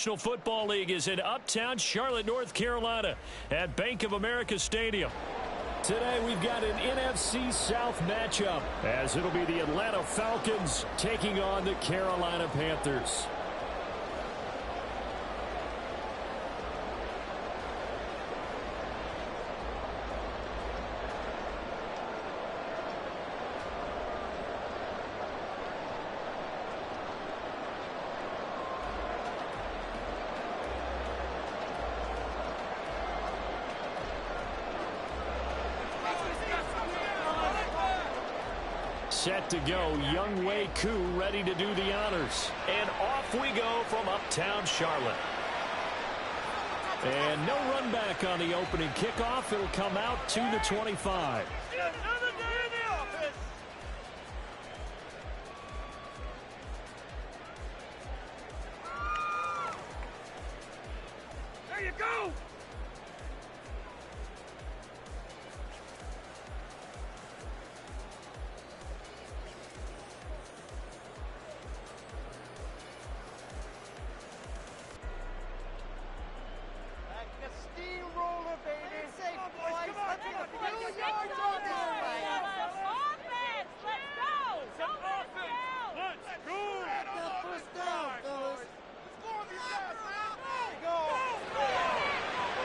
National Football League is in Uptown Charlotte, North Carolina at Bank of America Stadium. Today we've got an NFC South matchup as it'll be the Atlanta Falcons taking on the Carolina Panthers. Set to go, Younghoe Koo ready to do the honors. And off we go from Uptown Charlotte. And no run back on the opening kickoff. It'll come out to the 25. There you go!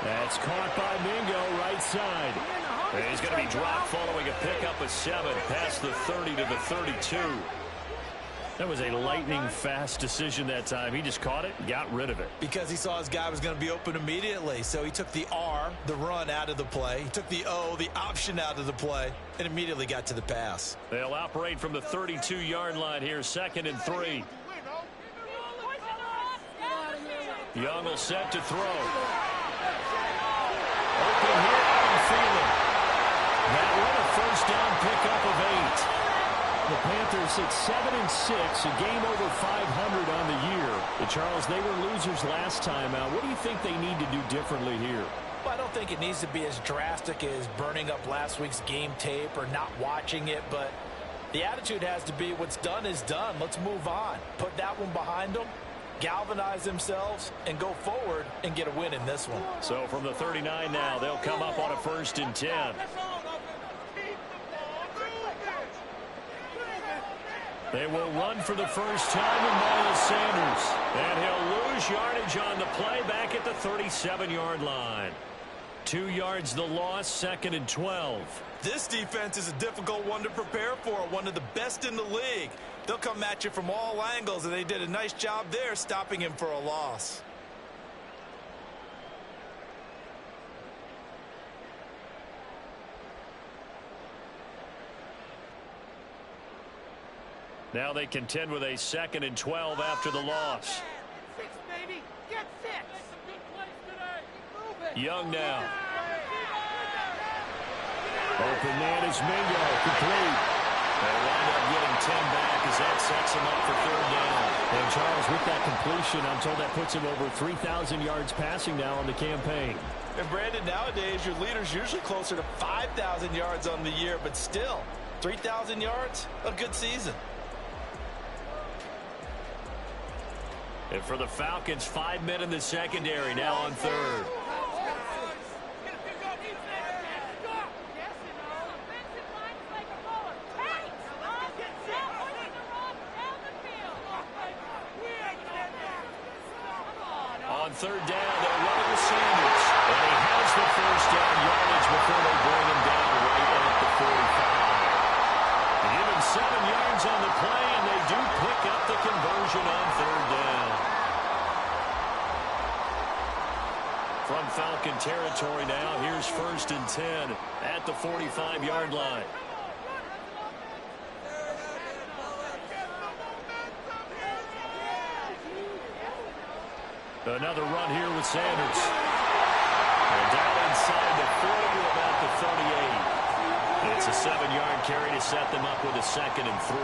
That's caught by Mingo, right side. And he's going to be dropped following a pickup of 7 past the 30 to the 32. That was a lightning-fast decision that time. He just caught it and got rid of it. Because he saw his guy was going to be open immediately. So he took the R, the run, out of the play. He took the O, the option, out of the play, and immediately got to the pass. They'll operate from the 32-yard line here, 2nd and 3. Young will set to throw. Open here, Adam Thielen. That one a first down pickup of 8. The Panthers at 7-6, a game over 500 on the year. And Charles, they were losers last time out. What do you think they need to do differently here? Well, I don't think it needs to be as drastic as burning up last week's game tape or not watching it, but the attitude has to be what's done is done. Let's move on. Put that one behind them, galvanize themselves, and go forward and get a win in this one. So from the 39 now, they'll come up on a 1st and 10. They will run for the first time in Miles Sanders. And he'll lose yardage on the play back at the 37-yard line. 2 yards the loss, 2nd and 12. This defense is a difficult one to prepare for, one of the best in the league. They'll come at you from all angles, and they did a nice job there stopping him for a loss. Now they contend with a 2nd and 12 after the loss. 6, baby. Get 6. Young now. Open man is Mingo. Complete. They wind up getting 10 back as that sets him up for 3rd down. And Charles, with that completion, I'm told that puts him over 3,000 yards passing now on the campaign. And Brandon, nowadays your leader's usually closer to 5,000 yards on the year, but still, 3,000 yards, a good season. And for the Falcons, 5 men in the secondary now on 3rd. On 3rd down, they'll run it with Sanders. And he has the first down yardage before they bring him down right at the 45. They give him 7 yards on the play, and they do pick up the conversion on 3rd down. From Falcon territory now, here's 1st and 10 at the 45-yard line. Another run here with Sanders. And down inside the 40, about the 38. It's a 7-yard carry to set them up with a 2nd and 3.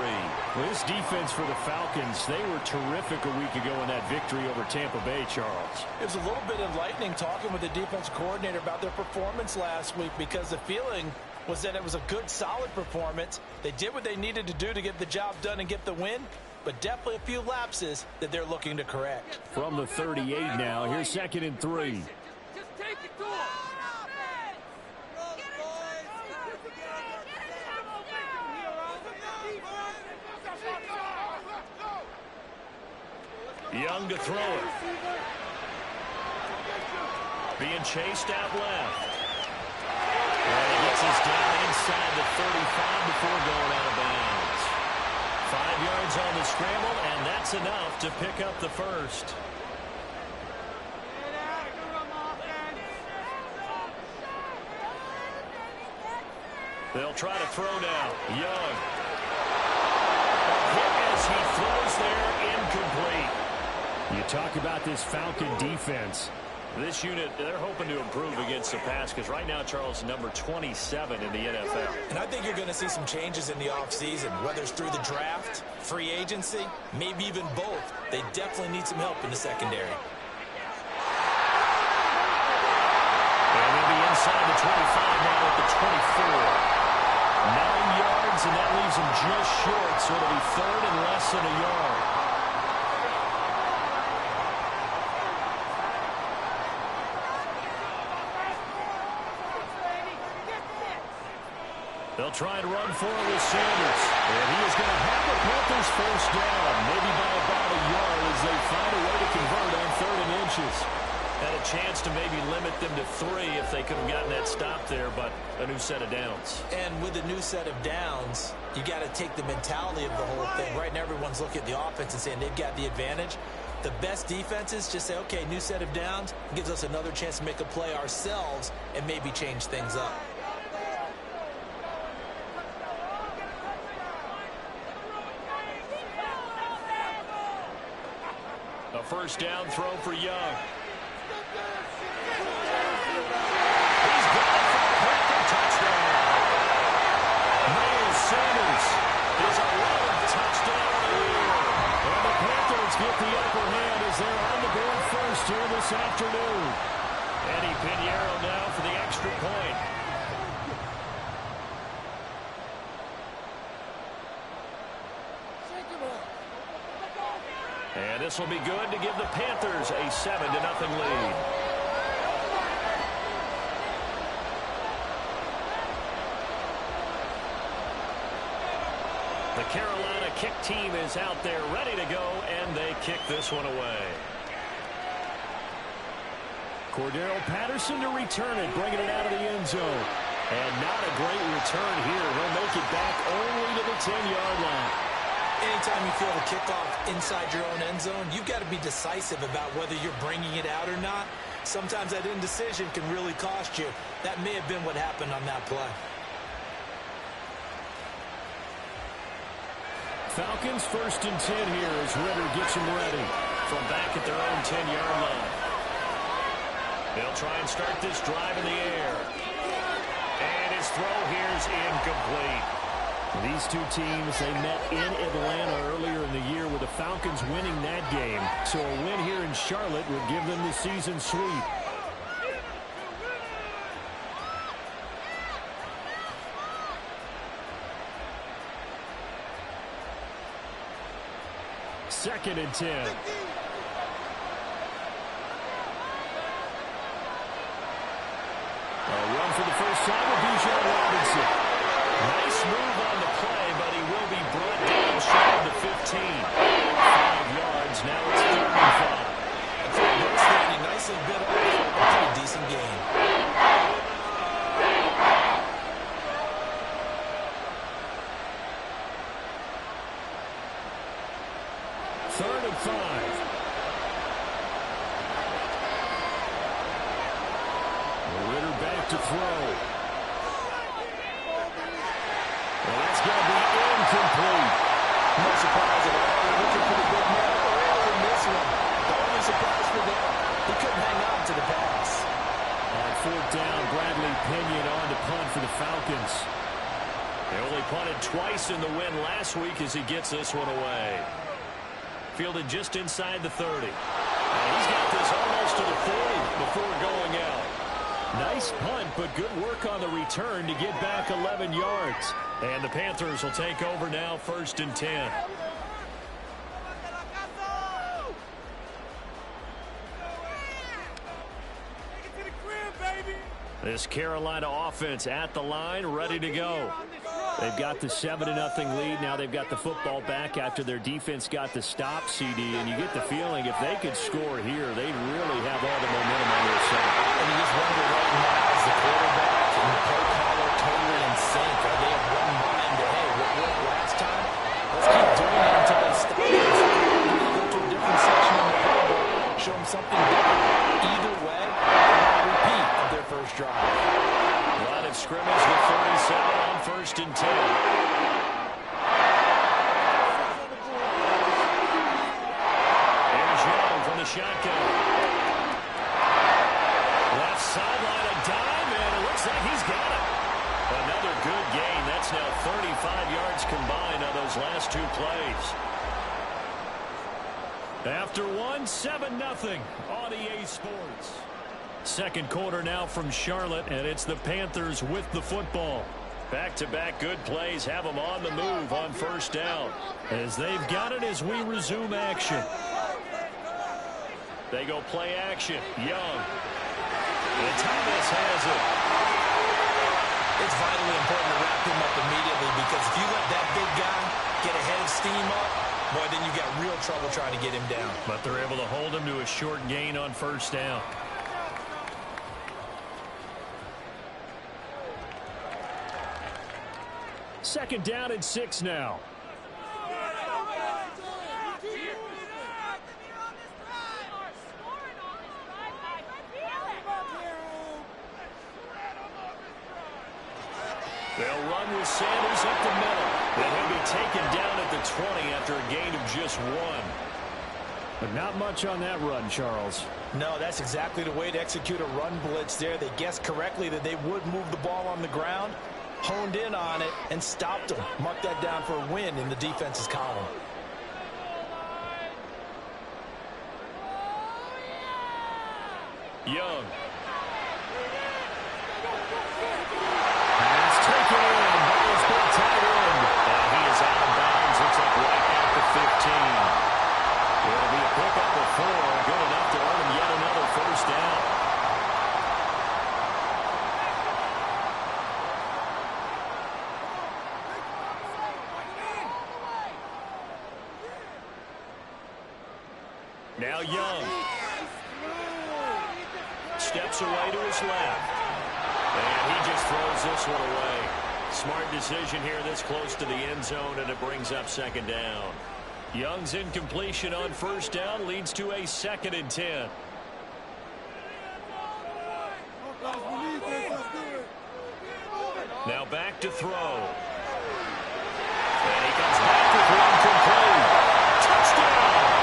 Well, this defense for the Falcons, they were terrific a week ago in that victory over Tampa Bay, Charles. It was a little bit enlightening talking with the defense coordinator about their performance last week, because the feeling was that it was a good, solid performance. They did what they needed to do to get the job done and get the win. but definitely a few lapses that they're looking to correct. From the 38 now, here's 2nd and 3. Just take it to him. Young to throw it. Being chased out left. And he gets us down inside the 35 before going out of bounds. 5 yards on the scramble, and that's enough to pick up the first. They'll try to throw now. Young. Hit as he throws there, incomplete. You talk about this Falcon defense. This unit, they're hoping to improve against the pass because right now, Charles, number 27 in the NFL. And I think you're going to see some changes in the offseason, whether it's through the draft, free agency, maybe even both. They definitely need some help in the secondary. And they'll be inside the 25 now at the 24. 9 yards, and that leaves them just short, so it'll be 3rd and less than a yard. They'll try and run for it with Sanders. And he is going to have the Panthers first down, maybe by about a yard as they find a way to convert on 3rd and inches. Had a chance to maybe limit them to 3 if they could have gotten that stop there, but a new set of downs. And with a new set of downs, you got to take the mentality of the whole thing. Right now, everyone's looking at the offense and saying they've got the advantage. The best defenses just say, okay, new set of downs, gives us another chance to make a play ourselves and maybe change things up. A first down throw for Young. He's got it for a Panther touchdown. Miles Sanders is a 11th touchdown of the year. And the Panthers get the upper hand as they're on the board first here this afternoon. Eddie Pinheiro now for the extra point. And this will be good to give the Panthers a 7-0 lead. The Carolina kick team is out there ready to go, and they kick this one away. Cordero Patterson to return it, bringing it out of the end zone. And not a great return here. He'll make it back only to the 10-yard line. Anytime you feel the kickoff inside your own end zone, you've got to be decisive about whether you're bringing it out or not. Sometimes that indecision can really cost you. That may have been what happened on that play. Falcons 1st and 10 here as Ritter gets them ready from back at their own 10-yard line. They'll try and start this drive in the air. And his throw here is incomplete. These two teams, they met in Atlanta earlier in the year with the Falcons winning that game. So a win here in Charlotte would give them the season sweep. Second and 10. A run for the first time with Bijan Robinson. Nice move on the play, but he will be brought down short of the 15. 5 yards, now it's 3rd and 5. I think Brooks Randy nicely bit off a pretty decent game. Third and 5. Ritter back to throw. Well, that's going to be incomplete. No surprise at all. They're looking for the big man early in this one. The only surprise for them, he couldn't hang on to the pass. On 4th down, Bradley Pinion on to punt for the Falcons. They only punted twice in the win last week as he gets this one away. Fielded just inside the 30. And he's got this almost to the 40 before going out. Nice punt, but good work on the return to get back 11 yards. And the Panthers will take over now 1st and 10. This Carolina offense at the line, ready to go. They've got the 7-0 lead. Now they've got the football back after their defense got the stop, CD. And you get the feeling if they could score here, they'd really have all the momentum on their side. And you just wonder right now, is the quarterback and the play caller totally in sync? Are they of one mind that, hey, what worked last time? Let's keep doing it until they stop. Go to a different section of the playbook, show them something different. Either way, a repeat of their first drive. Line of scrimmage with 37 on 1st and 10. Here's Young from the shotgun. Left sideline, a dive, and it looks like he's got it. Another good gain. That's now 35 yards combined on those last 2 plays. After one, 7-0 on EA Sports. Second quarter now from Charlotte, and it's the Panthers with the football. Back-to-back good plays have them on the move on 1st down. As they've got it as we resume action. They go play action. Young. And Thomas has it. It's vitally important to wrap him up immediately, because if you let that big guy get ahead of steam up, boy, then you got real trouble trying to get him down. But they're able to hold him to a short gain on 1st down. Second down and 6 now. They'll run with Sanders up the middle. Then he'll be taken down at the 20 after a gain of just 1. But not much on that run, Charles. No, that's exactly the way to execute a run blitz there. They guessed correctly that they would move the ball on the ground, honed in on it, and stopped them. Mark that down for a win in the defense's column. Young. Pass taken in. Ball's been tied in. And he is out of bounds. Looks like right at the 15. It'll be a pickup of 4. Good enough to earn him yet another 1st down. Now Young. Steps away to his left. And he just throws this one away. Smart decision here this close to the end zone, and it brings up 2nd down. Young's incompletion on 1st down leads to a 2nd and 10. Now back to throw. And he comes back with one complete. Touchdown!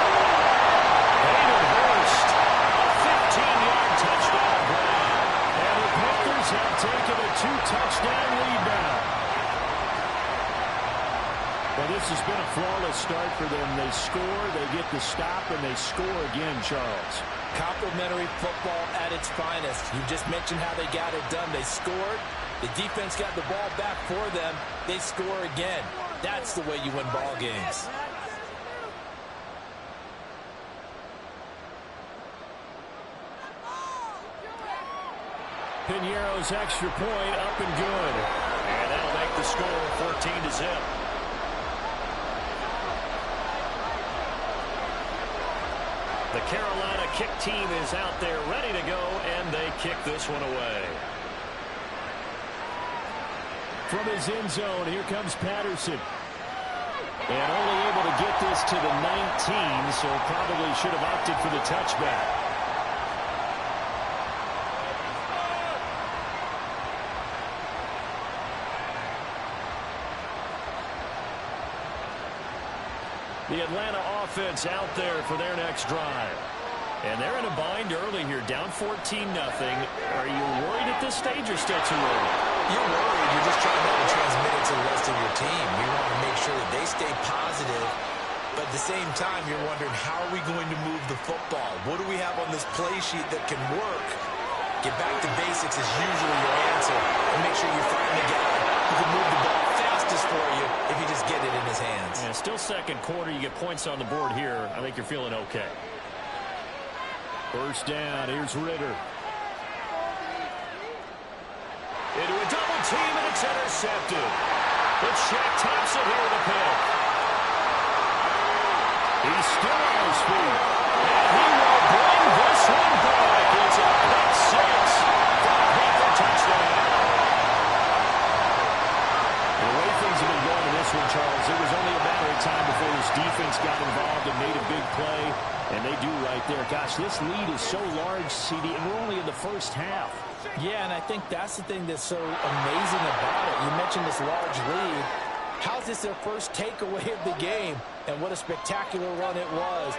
Hayden Hurst, a 15-yard touchdown grab. And the Panthers have taken a 2-touchdown lead now. Well, this has been a flawless start for them. They score, they get the stop, and they score again, Charles. Complimentary football at its finest. You just mentioned how they got it done. They scored. The defense got the ball back for them. They score again. That's the way you win ball games. Piñeiro's extra point up and good. And that'll make the score 14-0. The Carolina kick team is out there ready to go, and they kick this one away. From his end zone, here comes Patterson. And only able to get this to the 19, so probably should have opted for the touchback. The Atlanta offense out there for their next drive. And they're in a bind early here, down 14-0. Are you worried at this stage or still too early? You're worried. You're just trying not to transmit it to the rest of your team. You want to make sure that they stay positive. But at the same time, you're wondering, how are we going to move the football? What do we have on this play sheet that can work? Get back to basics is usually your answer. And make sure you find the guy who can move the ball fastest for you if you just get it in his hands. Yeah, still second quarter. You get points on the board here. I think you're feeling okay. First down. Here's Ritter. into a double team, and it's intercepted. But Shaq taps it here with a pick. He's still on his feet. And he will bring this one back. It's a pick six. The Panther touchdown. The way things have been going in this one, Charles, it was only a matter of time before this defense got involved and made a big play. And they do right there. Gosh, this lead is so large, CD, and we're only in the first half. Yeah, and I think that's the thing that's so amazing about it. You mentioned this large lead. How's this their first takeaway of the game? And what a spectacular run it was.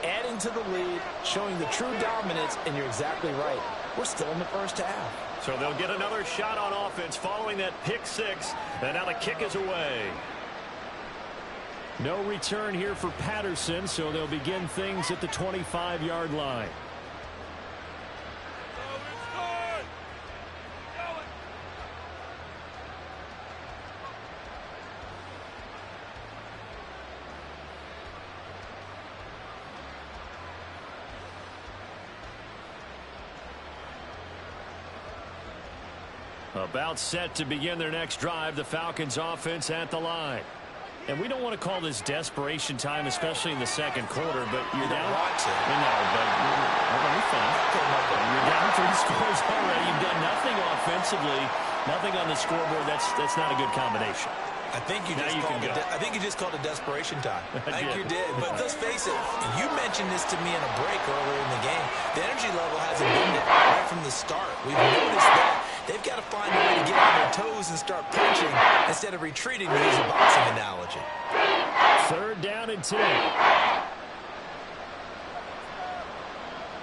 Adding to the lead, showing the true dominance, and you're exactly right. We're still in the first half. So they'll get another shot on offense following that pick six. And now the kick is away. No return here for Patterson, so they'll begin things at the 25-yard line. About set to begin their next drive, the Falcons offense at the line. And we don't want to call this desperation time, especially in the second quarter, but you're down. I know, but you're down 3 scores already. You've done nothing offensively, nothing on the scoreboard. That's not a good combination. I think you just called it desperation time. I think you did. But let's face it, you mentioned this to me in a break earlier in the game. The energy level hasn't been there right from the start. We've noticed that. They've got to find a way to get on their toes and start punching instead of retreating, to use a boxing analogy. 3rd down and 10.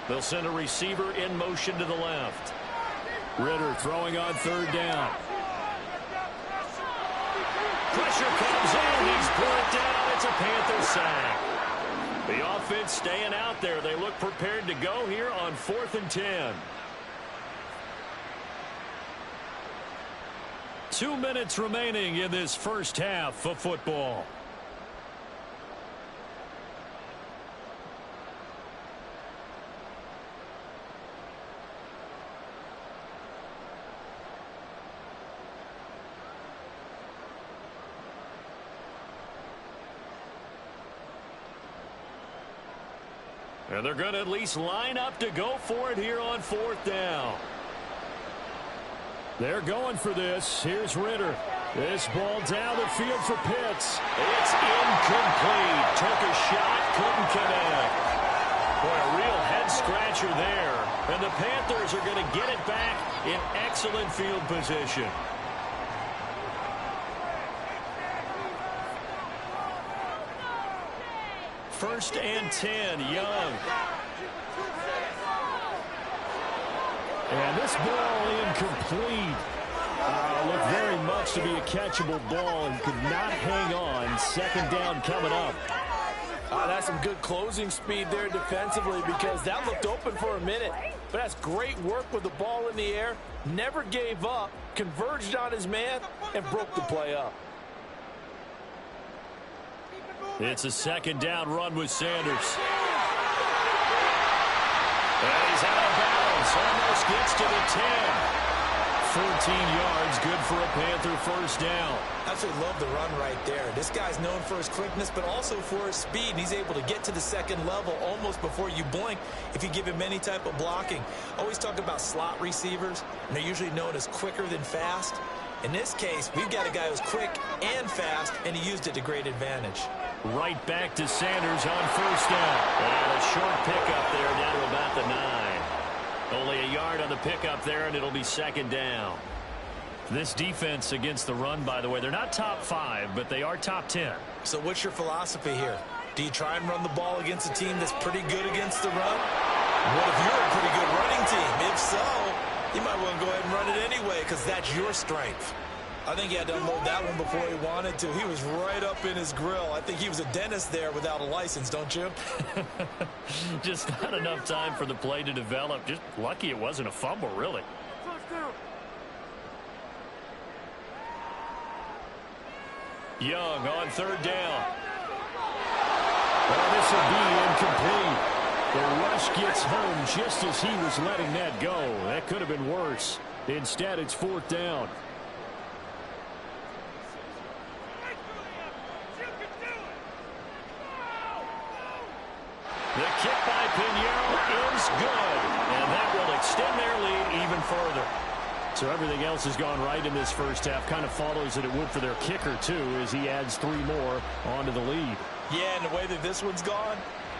They'll send a receiver in motion to the left. Ritter throwing on 3rd down. Pressure comes in. He's brought down. It's a Panther sack. The offense staying out there. They look prepared to go here on 4th and 10. 2 minutes remaining in this first half of football. And they're going to at least line up to go for it here on 4th down. They're going for this. Here's Ritter. This ball down the field for Pitts. It's incomplete. Took a shot, couldn't connect. Boy, a real head-scratcher there. And the Panthers are going to get it back in excellent field position. First and 10, Young. And this ball incomplete. Looked very much to be a catchable ball and could not hang on. 2nd down coming up. That's some good closing speed there defensively, because that looked open for a minute. But that's great work with the ball in the air. Never gave up, converged on his man, and broke the play up. It's a 2nd down run with Sanders. And he's out of bounds. Almost gets to the 10. 14 yards, good for a Panther first down. Absolutely love the run right there. This guy's known for his quickness, but also for his speed. And he's able to get to the 2nd level almost before you blink if you give him any type of blocking. Always talk about slot receivers, and they're usually known as quicker than fast. In this case, we've got a guy who's quick and fast, and he used it to great advantage. Right back to Sanders on 1st down. And a short pickup there down to about the 9. Only a yard on the pickup there, and it'll be 2nd down. This defense against the run, by the way, they're not top 5, but they are top 10. So what's your philosophy here? Do you try and run the ball against a team that's pretty good against the run? What if you're a pretty good running team? If so, you might want to go ahead and run it anyway, because that's your strength. I think he had to unload that one before he wanted to. He was right up in his grill. I think he was a dentist there without a license, don't you? Just not enough time for the play to develop. Just lucky it wasn't a fumble, really. Young on 3rd down. Well, this will be incomplete. The rush gets home just as he was letting that go. That could have been worse. Instead, it's 4th down. The kick by Pinheiro is good, and that will extend their lead even further. So everything else has gone right in this first half. Kind of follows that it would for their kicker, too, as he adds 3 more onto the lead. Yeah, and the way that this one's gone,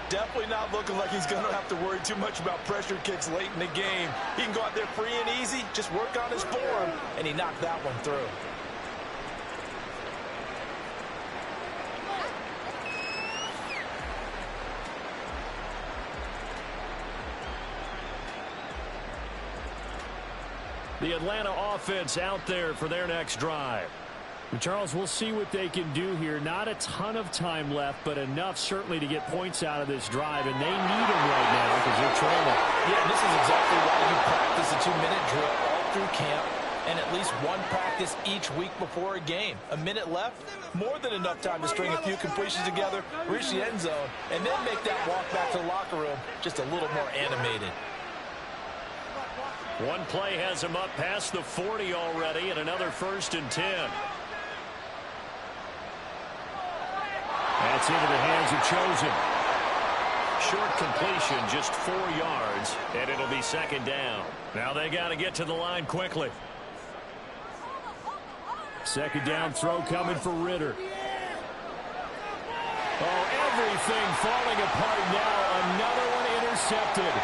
definitely not looking like he's going to have to worry too much about pressure kicks late in the game. He can go out there free and easy, just work on his form, and he knocked that one through. The Atlanta offense out there for their next drive. And Charles, we'll see what they can do here. Not a ton of time left, but enough certainly to get points out of this drive, and they need them right now because they're trailing. Yeah, and this is exactly why you practice a 2-minute drill all through camp and at least one practice each week before a game. A minute left, more than enough time to string a few completions together, reach the end zone, and then make that walk back to the locker room just a little more animated. One play has him up past the 40 already, and another 1st and 10. That's into the hands of Chosen. Short completion, just 4 yards, and it'll be 2nd down. Now they got to get to the line quickly. 2nd down throw coming for Ritter. Oh, everything falling apart now. Another one intercepted.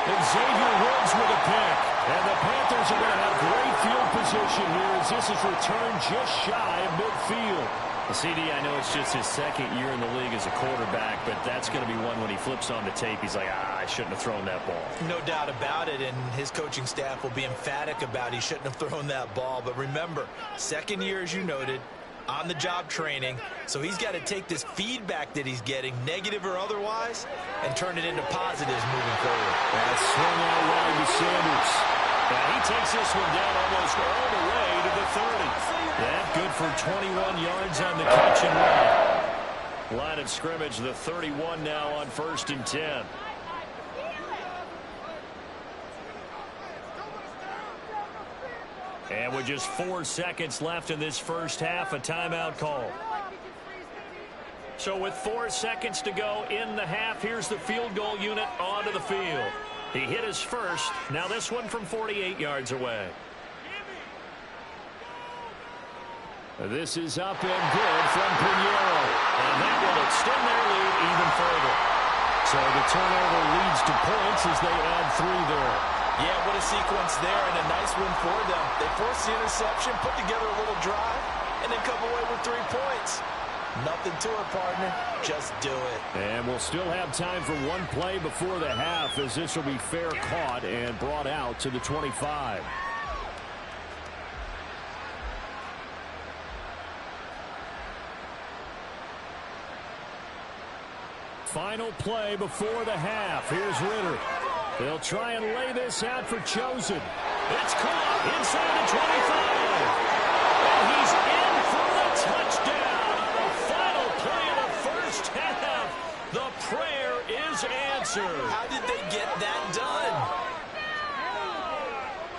And Xavier Woods with a pick. And the Panthers are going to have great field position here as this is returned just shy of midfield. CD, I know it's just his 2nd year in the league as a quarterback, but that's going to be one when he flips on the tape. He's like, I shouldn't have thrown that ball. No doubt about it, and his coaching staff will be emphatic about he shouldn't have thrown that ball. But remember, 2nd year, as you noted, on-the-job training, so he's got to take this feedback that he's getting, negative or otherwise, and turn it into positives moving forward. That swing out wide to Sanders. And he takes this one down almost all the way to the 30. That good for 21 yards on the catch and run. Line of scrimmage, the 31 now on 1st and 10. And with just 4 seconds left in this first half, a timeout call. So with 4 seconds to go in the half, here's the field goal unit onto the field. He hit his first. Now this one from 48 yards away. This is up and good from Pinheiro. And that will extend their lead even further. So the turnover leads to points as they add 3 there. Yeah, what a sequence there, and a nice win for them. They forced the interception, put together a little drive, and then come away with 3 points. Nothing to it, partner. Just do it. And we'll still have time for one play before the half, as this will be fair caught and brought out to the 25. Final play before the half. Here's Ritter. They'll try and lay this out for Chosen. It's caught inside the 25. And he's in for the touchdown on the final play of the first half. The prayer is answered. How did they get that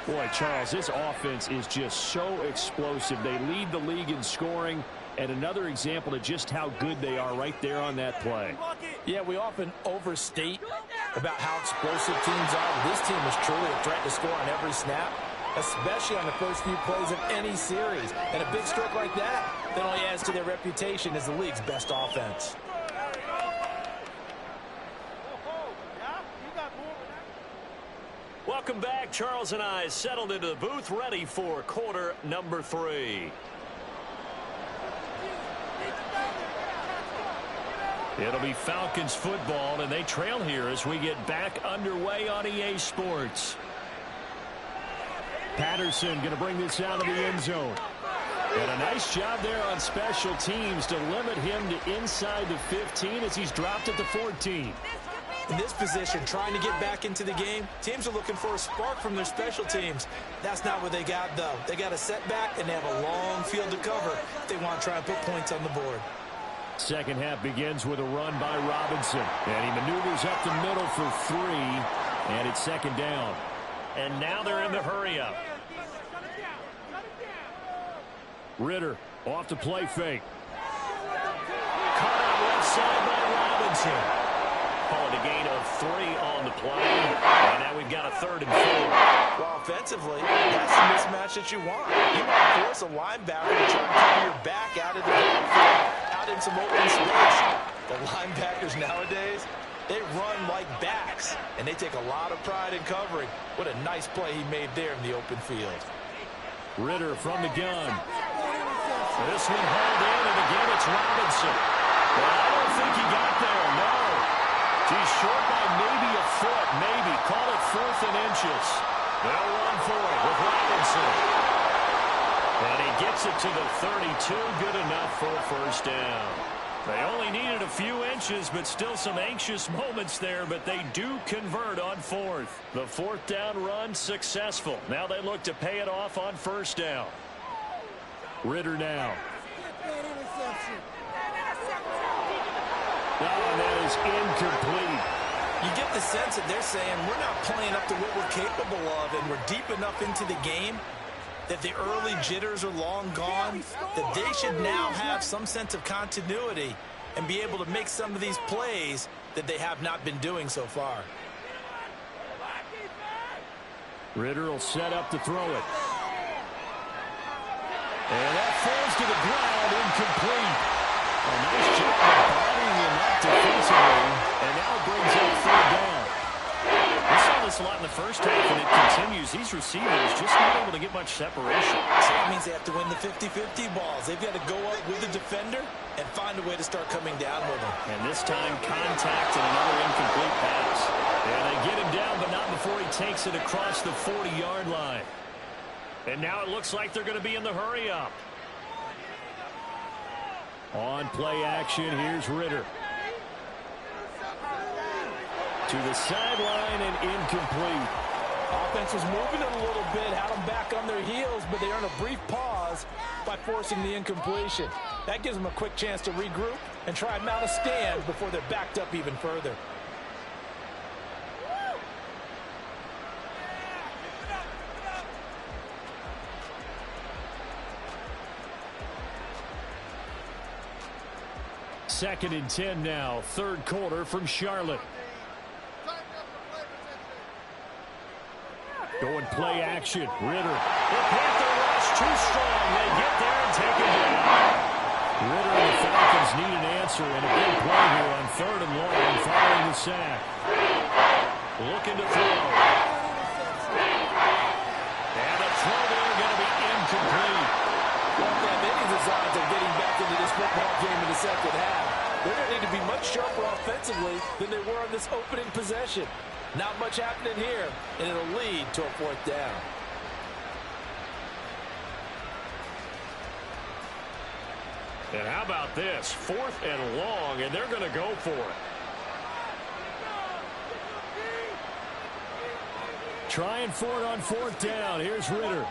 done? Boy, Charles, this offense is just so explosive. They lead the league in scoring. And another example of just how good they are right there on that play. Yeah, we often overstate about how explosive teams are. But this team is truly a threat to score on every snap, especially on the first few plays of any series. And a big stroke like that only adds to their reputation as the league's best offense. Welcome back. Charles and I settled into the booth, ready for quarter number 3. It'll be Falcons football, and they trail here as we get back underway on EA Sports. Patterson going to bring this out of the end zone. And a nice job there on special teams to limit him to inside the 15 as he's dropped at the 14. In this position, trying to get back into the game, teams are looking for a spark from their special teams. That's not what they got, though. They got a setback, and they have a long field to cover if they want to try and put points on the board. Second half begins with a run by Robinson. And he maneuvers up the middle for 3. And it's 2nd down. And now they're in the hurry-up. Ritter off to play fake. Caught out left side by Robinson. Calling a gain of 3 on the play. And now we've got a 3rd and 4. Well, offensively, that's the mismatch that you want. You might force a linebacker to try and cover your back out of the backfield, out in some open space. The linebackers nowadays, they run like backs, and they take a lot of pride in covering. What a nice play he made there in the open field. Ritter from the gun. This one hauled in, and again it's Robinson. Well, I don't think he got there, no. He's short by maybe a foot, maybe. Call it 4th and inches. They'll run for it with Robinson. And he gets it to the 32, good enough for a 1st down. They only needed a few inches, but still some anxious moments there, but they do convert on 4th. The 4th down run successful. Now they look to pay it off on 1st down. Ritter now. Oh, that is incomplete. You get the sense that they're saying we're not playing up to what we're capable of, and we're deep enough into the game that the early jitters are long gone, that they should now have some sense of continuity and be able to make some of these plays that they have not been doing so far. Ritter will set up to throw it. And that falls to the ground, incomplete. A nice job of bodying him up defensively, and now brings up 3rd down. We saw this a lot in the first half, and it continues. These receivers just not able to get much separation. So that means they have to win the 50-50 balls. They've got to go up with the defender and find a way to start coming down with him. And this time, contact and another incomplete pass. And they get him down, but not before he takes it across the 40-yard line. And now it looks like they're going to be in the hurry-up. On play action, here's Ritter. To the sideline and incomplete. Offense was moving it a little bit, had them back on their heels, but they earned a brief pause by forcing the incompletion. That gives them a quick chance to regroup and try and mount a stand before they're backed up even further. Second and 10 now, 3rd quarter from Charlotte. Going play action, Ritter. The Panther rush too strong. They get there and take it down. Ritter and the Falcons need an answer, and a big play here on 3rd and long following the sack. Looking to throw. And the throw there going to be incomplete. Well, they have any designs of getting back into this football game in the second half. They're going to need to be much sharper offensively than they were on this opening possession. Not much happening here, and it'll lead to a 4th down. And how about this? 4th and long, and they're going to go for it. Trying for it on 4th down. Here's Ritter.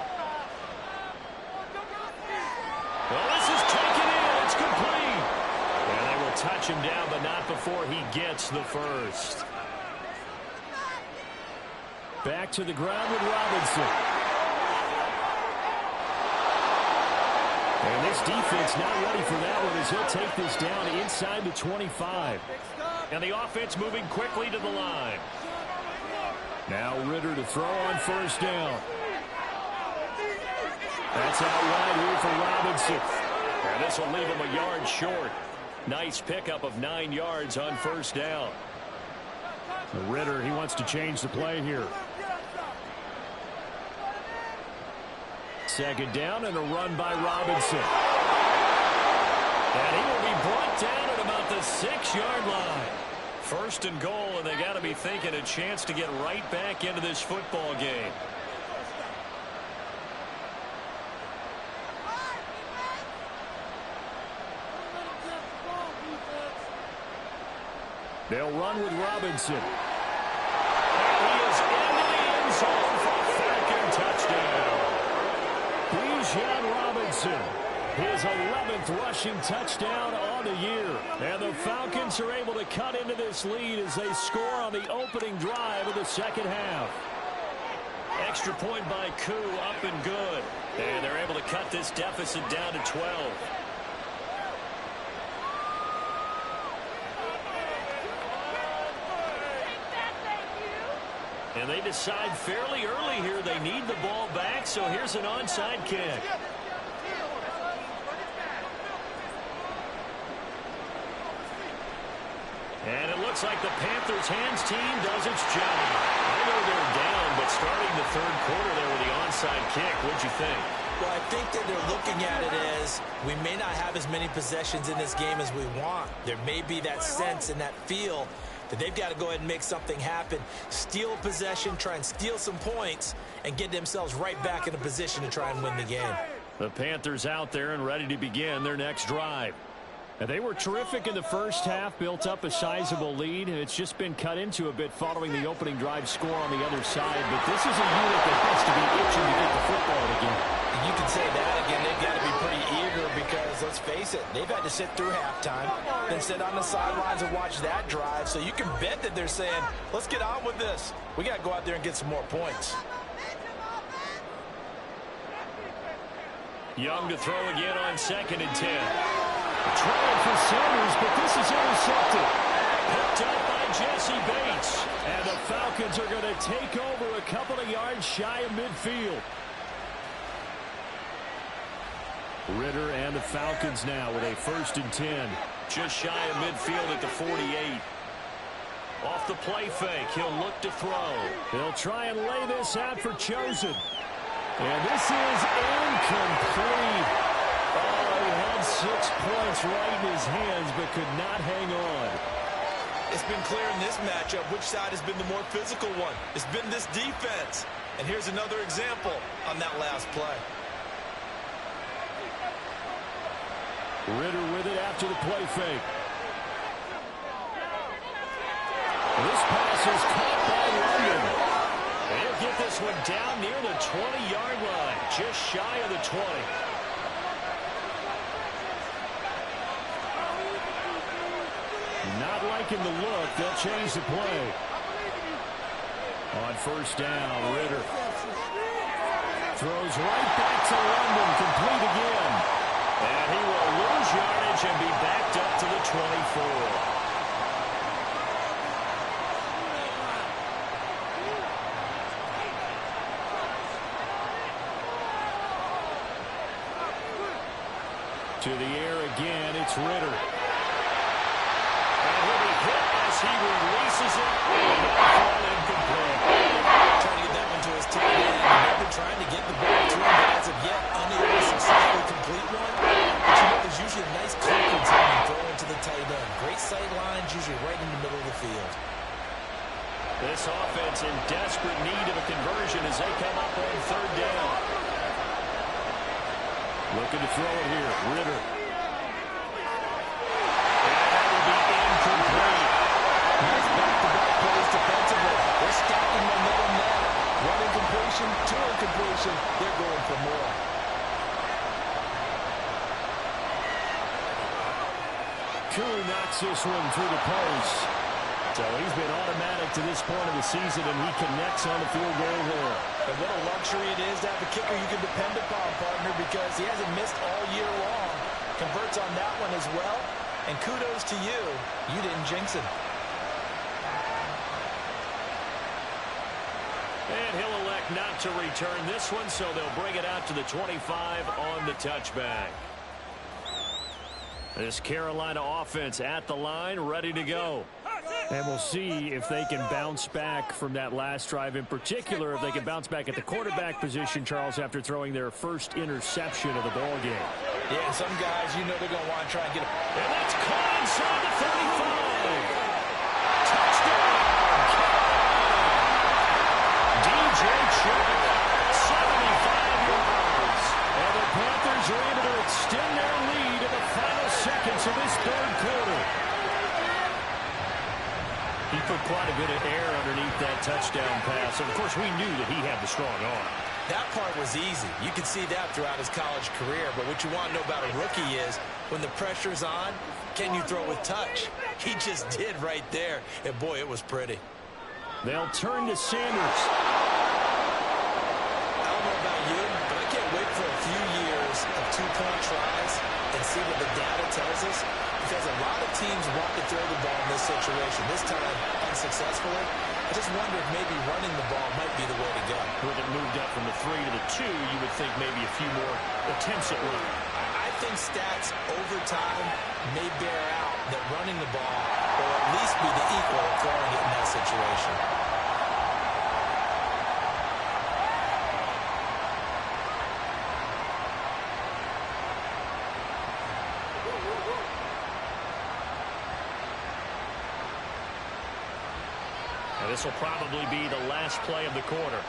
Well, this is taken in. It's complete. And they will touch him down, but not before he gets the 1st. Back to the ground with Robinson. And this defense not ready for that one as he'll take this down inside the 25. And the offense moving quickly to the line. Now Ritter to throw on 1st down. That's out wide here for Robinson. And this will leave him a yard short. Nice pickup of 9 yards on 1st down. The Ritter, he wants to change the play here. 2nd down and a run by Robinson. And he will be brought down at about the 6-yard line. 1st and goal, and they got to be thinking a chance to get right back into this football game. They'll run with Robinson. And he is into the end zone for a Falcon touchdown. Bijan Robinson, his 11th rushing touchdown on the year. And the Falcons are able to cut into this lead as they score on the opening drive of the second half. extra point by Koo, up and good. And they're able to cut this deficit down to 12. And they decide fairly early here they need the ball back, so here's an onside kick. And it looks like the Panthers' hands team does its job. I know they're down, but starting the third quarter there with the onside kick, what'd you think? Well, I think that they're looking at it as we may not have as many possessions in this game as we want. There may be that sense and that feel that they've got to go ahead and make something happen, steal possession, try and steal some points, and get themselves right back in a position to try and win the game. The Panthers out there and ready to begin their next drive. And they were terrific in the first half, built up a sizable lead, and it's just been cut into a bit following the opening drive score on the other side. But this is a unit that has to be itching to get the football again. And you can say that again. They've got to be pretty eager because, let's face it, they've had to sit through halftime, then sit on the sidelines and watch that drive. So you can bet that they're saying, let's get on with this. We got to go out there and get some more points. Young to throw again on 2nd and 10. Trying for Sanders, but this is intercepted. Picked up by Jesse Bates. And the Falcons are going to take over a couple of yards shy of midfield. Ridder and the Falcons now with a 1st and 10. Just shy of midfield at the 48. Off the play fake, he'll look to throw. He'll try and lay this out for Chosen. And this is incomplete. Oh, he had 6 points right in his hands, but could not hang on. It's been clear in this matchup which side has been the more physical one. It's been this defense. And here's another example on that last play. Ridder with it after the play fake. This pass is caught by London. They'll get this one down near the 20-yard line, just shy of the 20. Not liking the look. They'll change the play. On 1st down, Ridder throws right back to London, complete again. And he will lose yardage and be backed up to the 24. To the air again, it's Ridder. And he'll be hit as he releases it. And fall incomplete. Trying to get that one to his tight end. They've been trying to get the ball to him, but as of yet, unable to successfully complete one. But you know, there's usually a nice clearance on him throwing to the tight end. Great sight lines, usually right in the middle of the field. This offense in desperate need of a conversion as they come up on 3rd down. Looking to throw it here. Ridder. And that will be incomplete. Nice back-to-back plays defensively. They're stacking momentum now. One incompletion, 2 incompletion. They're going for more. Koo knocks this one through the post. So he's been automatic to this point of the season, and he connects on the field goal there. And what a luxury it is to have a kicker you can depend upon, partner, because he hasn't missed all year long. Converts on that one as well. And kudos to you. You didn't jinx him. And he'll elect not to return this one, so they'll bring it out to the 25 on the touchback. This Carolina offense at the line, ready to go. And we'll see if they can bounce back from that last drive, in particular, if they can bounce back at the quarterback position, Charles, after throwing their first interception of the ball game. Yeah, and some guys, you know they're going to want to try and get a... And that's caught inside the 35. Touchdown, Carolina. DJ Chark, 75 yards. And the Panthers are able to extend their lead in the final seconds of this 3rd quarter. He put quite a bit of air underneath that touchdown pass. And, of course, we knew that he had the strong arm. That part was easy. You could see that throughout his college career. But what you want to know about a rookie is when the pressure's on, can you throw with touch? He just did right there. And, boy, it was pretty. They'll turn to Sanders. teams want to throw the ball in this situation. This time, unsuccessfully. I just wonder if maybe running the ball might be the way to go. With it moved up from the 3 to the 2, you would think maybe a few more attempts at running. I think stats over time may bear out that running the ball will at least be the equal of throwing it in that situation. And this will probably be the last play of the quarter.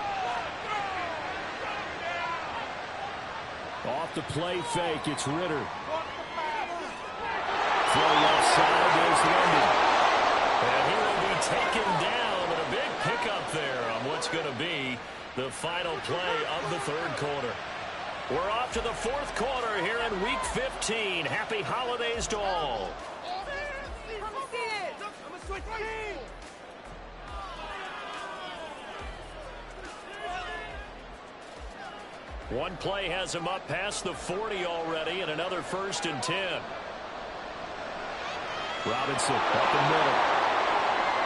Off the play fake, it's Ritter. Throw left side, there's London. And he will be taken down with a big pickup there on what's going to be the final play of the third quarter. We're off to the fourth quarter here in Week 15. Happy holidays to all. One play has him up past the 40 already, and another 1st and 10. Robinson up the middle.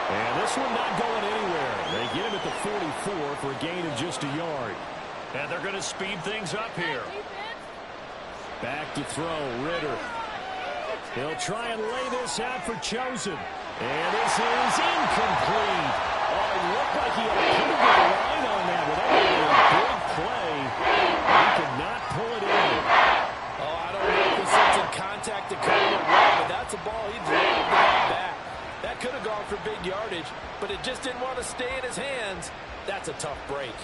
And this one not going anywhere. They get him at the 44 for a gain of just a yard. And they're going to speed things up here. Back to throw, Ritter. He'll try and lay this out for Chosen. And this is incomplete. Oh, it looked like he had a pretty good line on that, but that was a big play. He could not pull it in. Oh, I don't know if he sensed contact to cut it well, but that's a ball he'd love to have back. That could have gone for big yardage, but it just didn't want to stay in his hands. That's a tough break.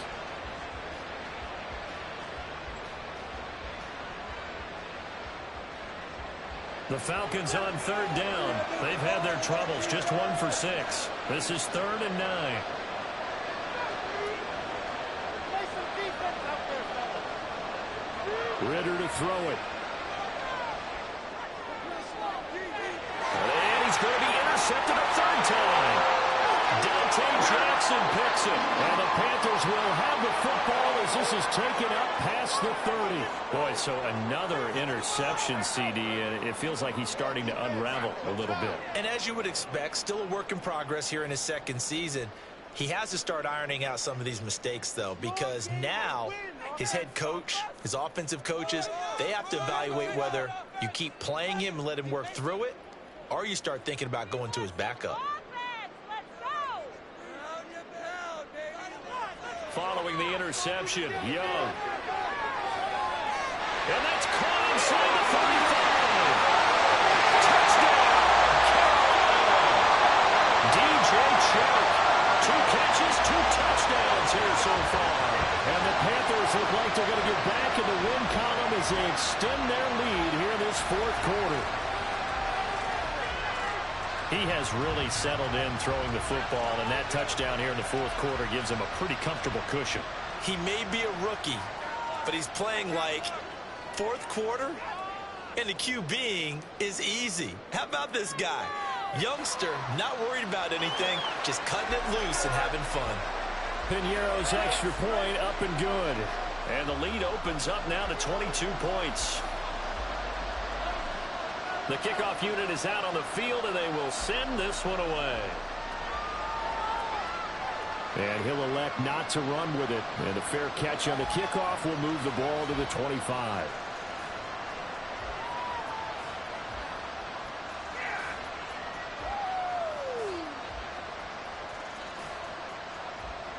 The Falcons on 3rd down. They've had their troubles. Just 1 for 6. This is 3rd and 9. Ritter to throw it. And he's going to be intercepted a 3rd time. Dante Jackson picks it. And the Panthers will have the football as this is taken up past the 30. Boy, so another interception, CD, and it feels like he's starting to unravel a little bit. And as you would expect, still a work in progress here in his 2nd season. He has to start ironing out some of these mistakes, though, because now his head coach, his offensive coaches, they have to evaluate whether you keep playing him and let him work through it, or you start thinking about going to his backup. Following the interception, Young. And that's caught inside the 35. Touchdown, Carolina. DJ Chark. 2 catches, 2 touchdowns here so far. And the Panthers look like they're going to get back in the win column as they extend their lead here in this 4th quarter. He has really settled in throwing the football, and that touchdown here in the 4th quarter gives him a pretty comfortable cushion. He may be a rookie, but he's playing like 4th quarter, and the QBing is easy. How about this guy? Youngster, not worried about anything, just cutting it loose and having fun. Piñeiro's extra point up and good. And the lead opens up now to 22 points. The kickoff unit is out on the field, and they will send this one away. And he'll elect not to run with it. And a fair catch on the kickoff will move the ball to the 25.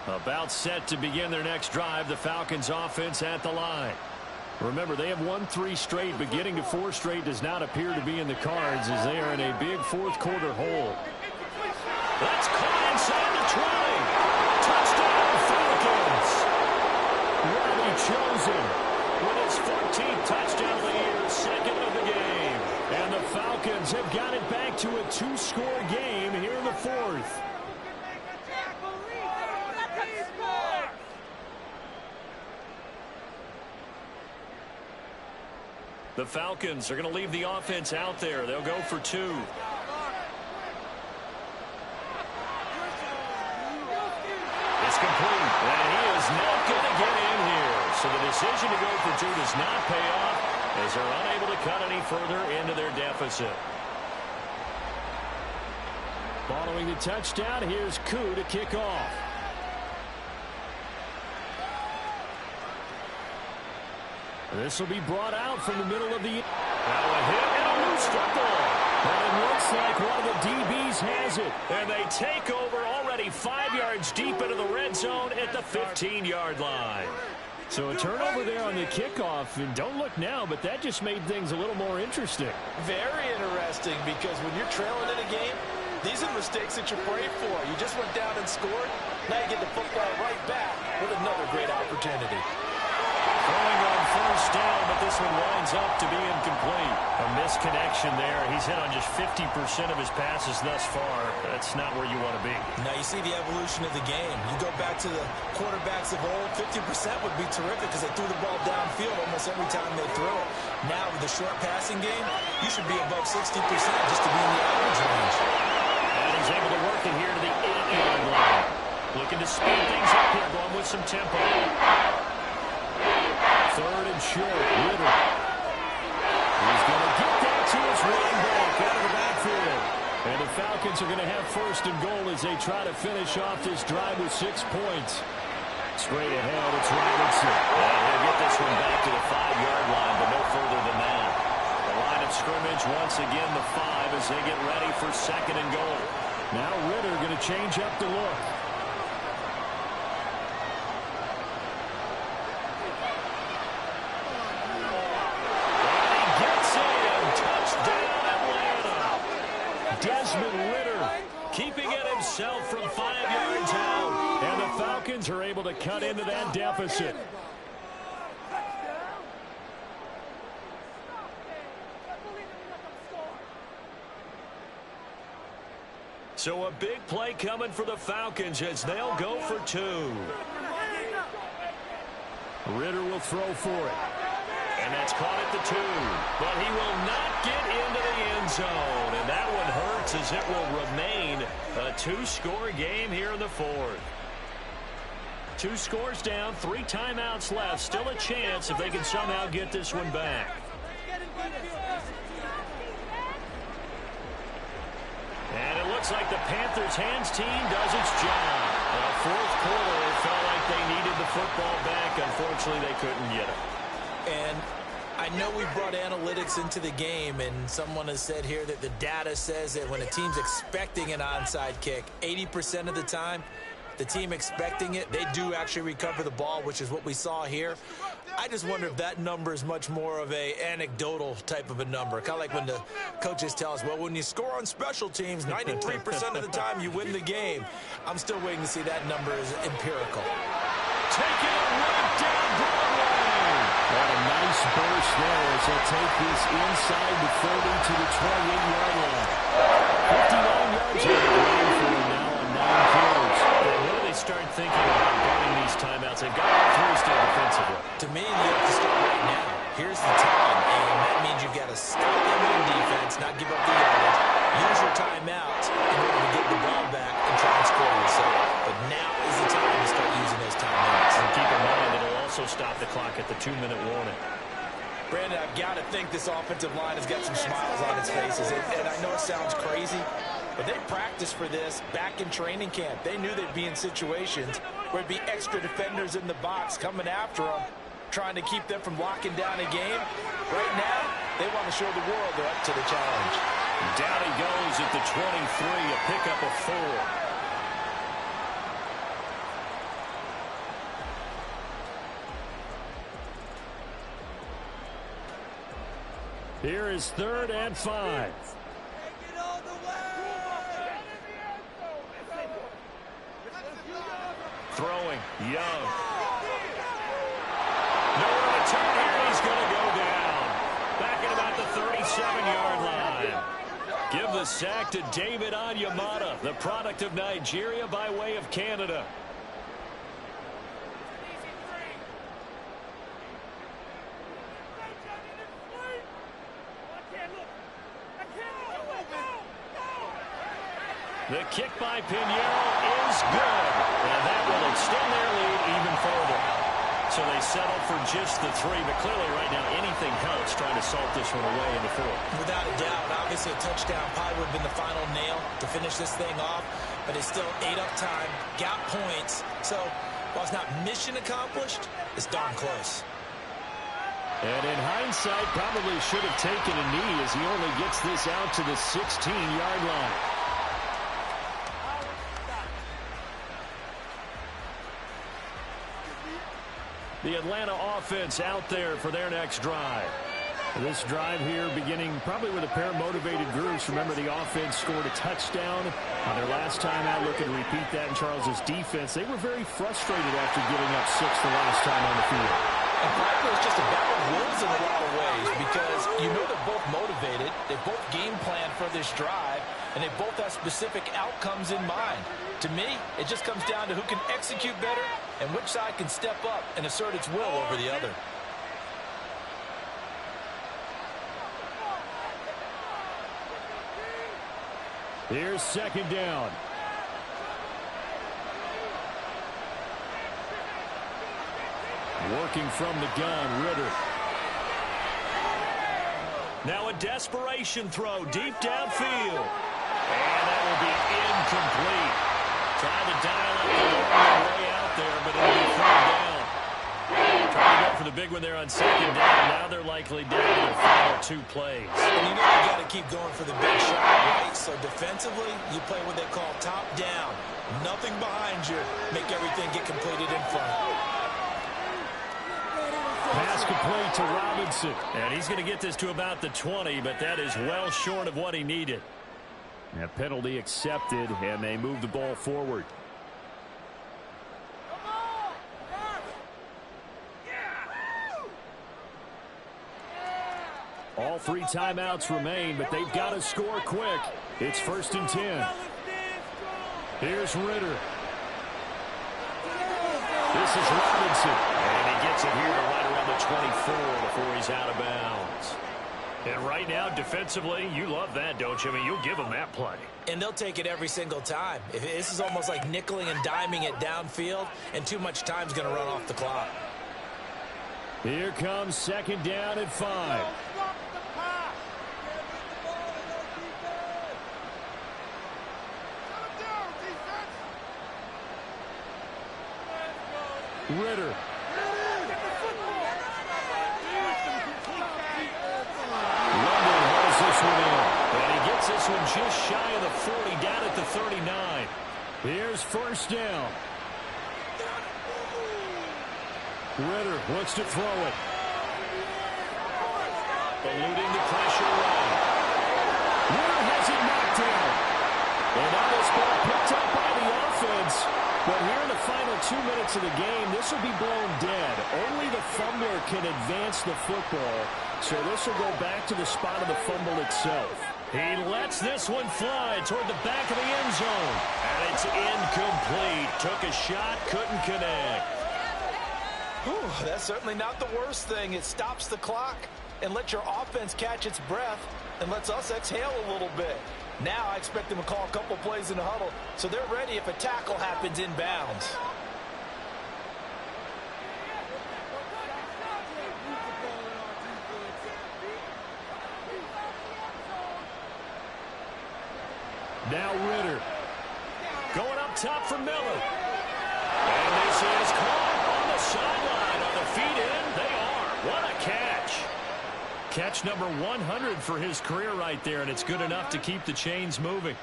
About set to begin their next drive, the Falcons offense at the line. Remember, they have won 3 straight, but getting to 4 straight does not appear to be in the cards as they are in a big 4th quarter hole. That's caught inside the 20. Touchdown, Falcons. Robbie Chosen With his 14th touchdown of the year, 2nd of the game. And the Falcons have got it back to a 2-score game here in the 4th. The Falcons are going to leave the offense out there. They'll go for 2. It's complete, and he is not going to get in here. So the decision to go for 2 does not pay off as they're unable to cut any further into their deficit. Following the touchdown, here's Koo to kick off. This will be brought out from the middle of the... Now a hit and a loose football. And it looks like one of the DBs has it. And they take over already 5 yards deep into the red zone at the 15-yard line. So a turnover there on the kickoff. And don't look now, but that just made things a little more interesting. Very interesting, because when you're trailing in a game, these are the mistakes that you pray for. You just went down and scored. Now you get the football right back with another great opportunity. Throwing on first down, but this one winds up to be incomplete. A misconnection there. He's hit on just 50% of his passes thus far. That's not where you want to be. Now you see the evolution of the game. You go back to the quarterbacks of old, 50% would be terrific because they threw the ball downfield almost every time they threw it. Now with the short passing game, you should be above 60% just to be in the average range. And he's able to work it here to the 8-yard line. Looking to speed things up here, going with some tempo. Third and short, Ritter. He's going to get that to his running back out of the backfield. And the Falcons are going to have first and goal as they try to finish off this drive with 6 points. Straight ahead, it's Robinson. And he'll get this one back to the 5-yard line, but no further than that. The line of scrimmage, once again, the 5 as they get ready for second and goal. Now Ritter going to change up the look. Desmond Ritter keeping it himself from 5 yards out. And the Falcons are able to cut into that deficit. So a big play coming for the Falcons as they'll go for 2. Ritter will throw for it. And that's caught at the 2. But he will not get into the end zone. And that one hurts as it will remain a 2-score game here in the 4th. 2 scores down, 3 timeouts left. Still a chance if they can somehow get this one back. And it looks like the Panthers' hands team does its job. Fourth quarter, it felt like they needed the football back. Unfortunately, they couldn't get it. And I know we brought analytics into the game, and someone has said here that the data says that when a team's expecting an onside kick, 80% of the time, the team expecting it, they do actually recover the ball, which is what we saw here. I just wonder if that number is much more of a anecdotal type of a number. Kind of like when the coaches tell us, well, when you score on special teams, 93% of the time you win the game. I'm still waiting to see that number is empirical. Taking it right down Broadway. What a nice burst there as they take this inside the 30 to the 28-yard line. 59 yards on the ground for them now on 9 carries. When do they start thinking about burning these timeouts? They've got 3 still defensively. To me, you have to start right now. Here's the time, and that means you've got to stop them on defense, not give up the yardage. Use your timeout in order to get the ball back and try and score yourself. But now is the time to start using those timeouts. And keep in mind that it'll also stop the clock at the 2-minute warning. Brandon, I've got to think this offensive line has got some smiles on its faces. And I know it sounds crazy, but they practiced for this back in training camp. They knew they'd be in situations where it'd be extra defenders in the box coming after them, trying to keep them from locking down a game. Right now, they want to show the world they're up to the challenge. Down he goes at the 23, a pickup of 4. Here is 3rd and 5. Throwing, Young. Nowhere to turn here, he's going to go down. Back at about the 37-yard line. Give the sack to David Onyemata, the product of Nigeria by way of Canada. The kick by Pinheiro is good. And that will extend their lead even further. So they settle for just the 3, but clearly right now anything helps trying to salt this one away in the 4th. Without a doubt, obviously a touchdown probably would have been the final nail to finish this thing off, but it's still ate up time, got points. So while it's not mission accomplished, it's darn close. And in hindsight, probably should have taken a knee as he only gets this out to the 16-yard line. The Atlanta offense out there for their next drive. This drive here beginning probably with a pair of motivated groups. Remember, the offense scored a touchdown on their last time out. Looking to repeat that in Charles's defense. They were very frustrated after giving up 6 the last time on the field. And frankly, it's just a battle of wills in a lot of ways because you know they're both motivated. They both game plan for this drive, and they both have specific outcomes in mind. To me, it just comes down to who can execute better and which side can step up and assert its will over the other. Here's 2nd down. Working from the gun, Ritter. Now a desperation throw deep downfield. And that will be incomplete. Trying to dial up the long way out there, but it'll be thrown down. Trying to go for the big one there on 2nd down. Now they're likely down to the final 2 plays. And you know you got to keep going for the big shot, right? So defensively, you play what they call top down. Nothing behind you. Make everything get completed in front. Pass complete to Robinson. And he's going to get this to about the 20, but that is well short of what he needed. A penalty accepted, and they move the ball forward. All 3 timeouts remain, but they've got to score quick. It's 1st and 10. Here's Ritter. This is Robinson. And he gets it here to right around the 24 before he's out of bounds. And right now, defensively, you love that, don't you? I mean, you'll give them that play. And they'll take it every single time. This is almost like nickeling and diming it downfield, and too much time's going to run off the clock. Here comes 2nd down and 5. Ritter. London holds this one in. And he gets this one just shy of the 40, down at the 39. Here's 1st down. Ritter wants to throw it. Eluding the pressure right. Ritter has it knocked down. And now this ball picked up by the offense. But here in the final 2 minutes of the game, this will be blown dead. Only the fumbler can advance the football. So this will go back to the spot of the fumble itself. He lets this one fly toward the back of the end zone. And it's incomplete. Took a shot, couldn't connect. Whew, that's certainly not the worst thing. It stops the clock and lets your offense catch its breath and lets us exhale a little bit. Now I expect them to call a couple plays in the huddle, so they're ready if a tackle happens in bounds. Now Ritter. Going up top for Miller. And this is caught on the sideline. On the feet in, they are. What a catch. Catch number 100 for his career right there, and it's good enough to keep the chains moving.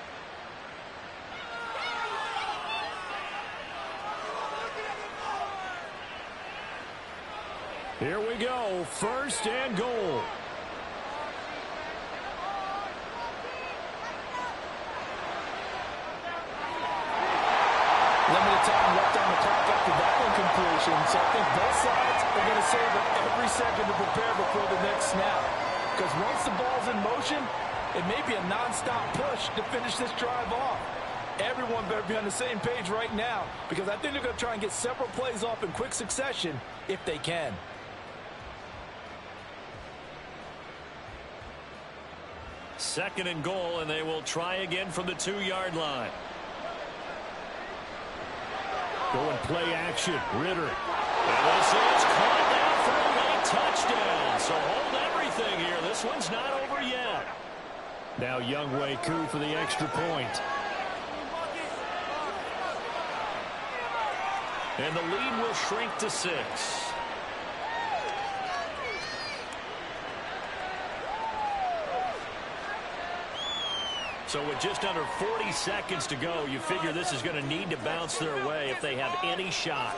Here we go, 1st and goal. Limited time left on the clock after that incompletion, so I think both sides are going to savor every second to prepare before the next snap. Because once the ball's in motion, it may be a non-stop push to finish this drive off. Everyone better be on the same page right now, because I think they're going to try and get several plays off in quick succession if they can. Second and goal, and they will try again from the 2-yard line. Going play action, Ritter. And this is Now Younghoe Koo for the extra point. And the lead will shrink to 6. So with just under 40 seconds to go, you figure this is going to need to bounce their way if they have any shot.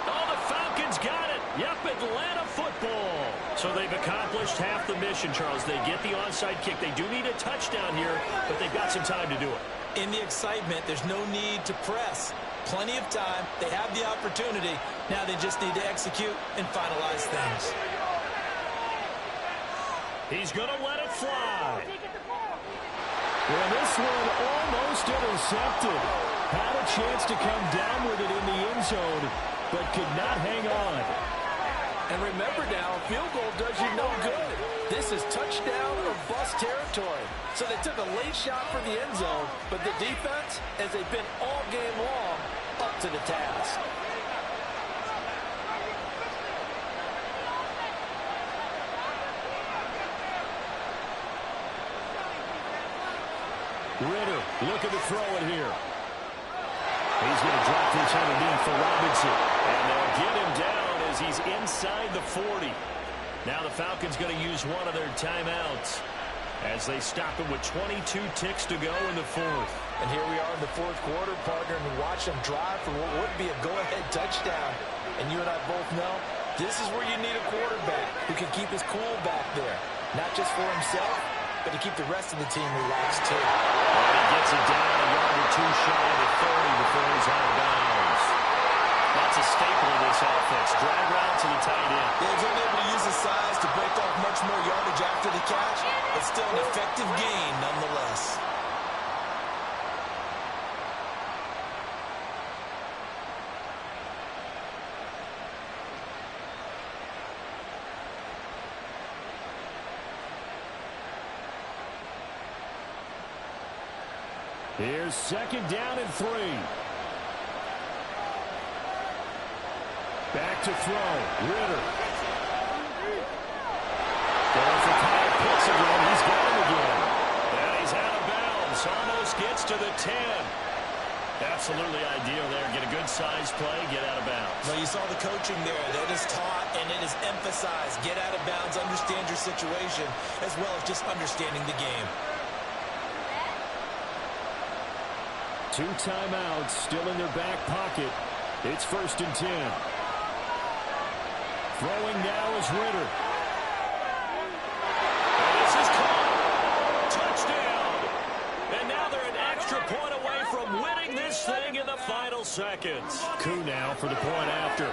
Oh, the Falcons got it. Yep, Atlanta football. So they've accomplished half the mission, Charles. They get the onside kick. They do need a touchdown here, but they've got some time to do it. In the excitement, there's no need to press. Plenty of time. They have the opportunity. Now they just need to execute and finalize things. He's going to let it fly. Well, this one almost intercepted. Had a chance to come down with it in the end zone, but could not hang on. And remember now, field goal does you no good. This is touchdown or bust territory. So they took a late shot for the end zone, but the defense, as they've been all game long, up to the task. Ridder looking to throw it here. He's going to drop this underneath for Robinson. And they'll get him down as he's inside the 40. Now the Falcons going to use one of their timeouts as they stop him with 22 ticks to go in the 4th. And here we are in the 4th quarter, partner, and watch them drive for what would be a go-ahead touchdown. And you and I both know this is where you need a quarterback who can keep his cool back there. Not just for himself, but to keep the rest of the team relaxed, too. And he gets it down a yard or two shy of the 30 before he's out of bounds. That's a staple of this offense. Drag route to the tight end. Yeah, he's only able to use his size to break off much more yardage after the catch, but still an effective gain nonetheless. Here's 2nd down and 3. Back to throw. Ridder. Going for Kyle Pitts again. He's got him again. And he's out of bounds. Almost gets to the 10. Absolutely ideal there. Get a good size play, get out of bounds. Well, you saw the coaching there. That is taught and it is emphasized. Get out of bounds, understand your situation, as well as just understanding the game. 2 timeouts still in their back pocket. It's 1st and 10. Throwing now is Ridder. And this is caught. Touchdown. And now they're an extra point away from winning this thing in the final seconds. Koo now for the point after.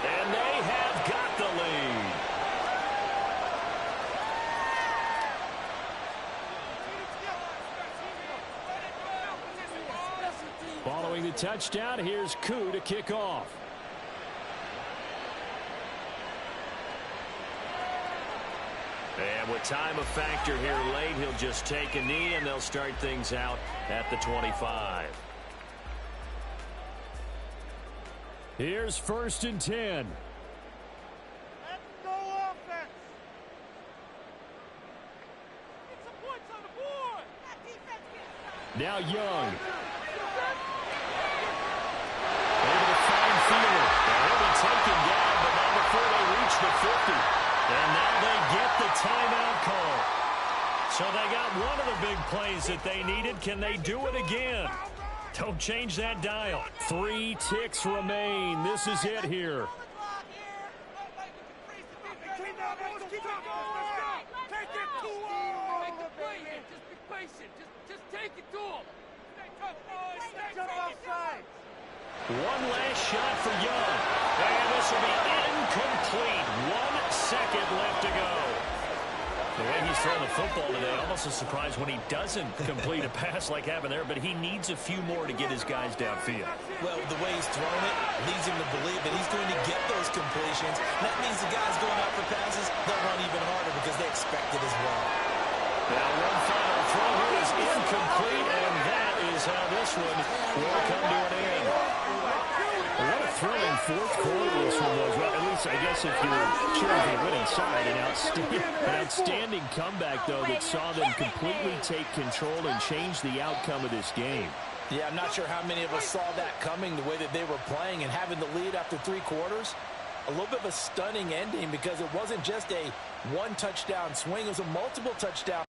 And they have got the lead. Following the touchdown, here's Koo to kick off. And with time a factor here late, he'll just take a knee and they'll start things out at the 25. Here's 1st and 10. Let's go offense. Get some points on the board. That defense gets Now Young. Able to find Fielder. He'll be taken down, but not before they reach the 50. And now they get the timeout call. So they got one of the big plays that they needed. Can they do it again? Don't change that dial. 3 ticks remain. This is it here. One last shot for Young. And this will be incomplete. 1 second left to go. The way he's throwing the football today, almost a surprise when he doesn't complete a pass like happened there, but he needs a few more to get his guys downfield. Well, the way he's thrown it leads him to believe that he's going to get those completions. That means the guys going out for passes, they'll run even harder because they expect it as well. Now one final throw here is incomplete, and that is is how this one will come to an end. What a thrilling fourth quarter this one was. Well, at least, I guess, if you're cheering for the winning side, an outstanding comeback, though, that saw them completely take control and change the outcome of this game. Yeah, I'm not sure how many of us saw that coming, the way that they were playing and having the lead after 3 quarters. A little bit of a stunning ending because it wasn't just a one-touchdown swing. It was a multiple touchdown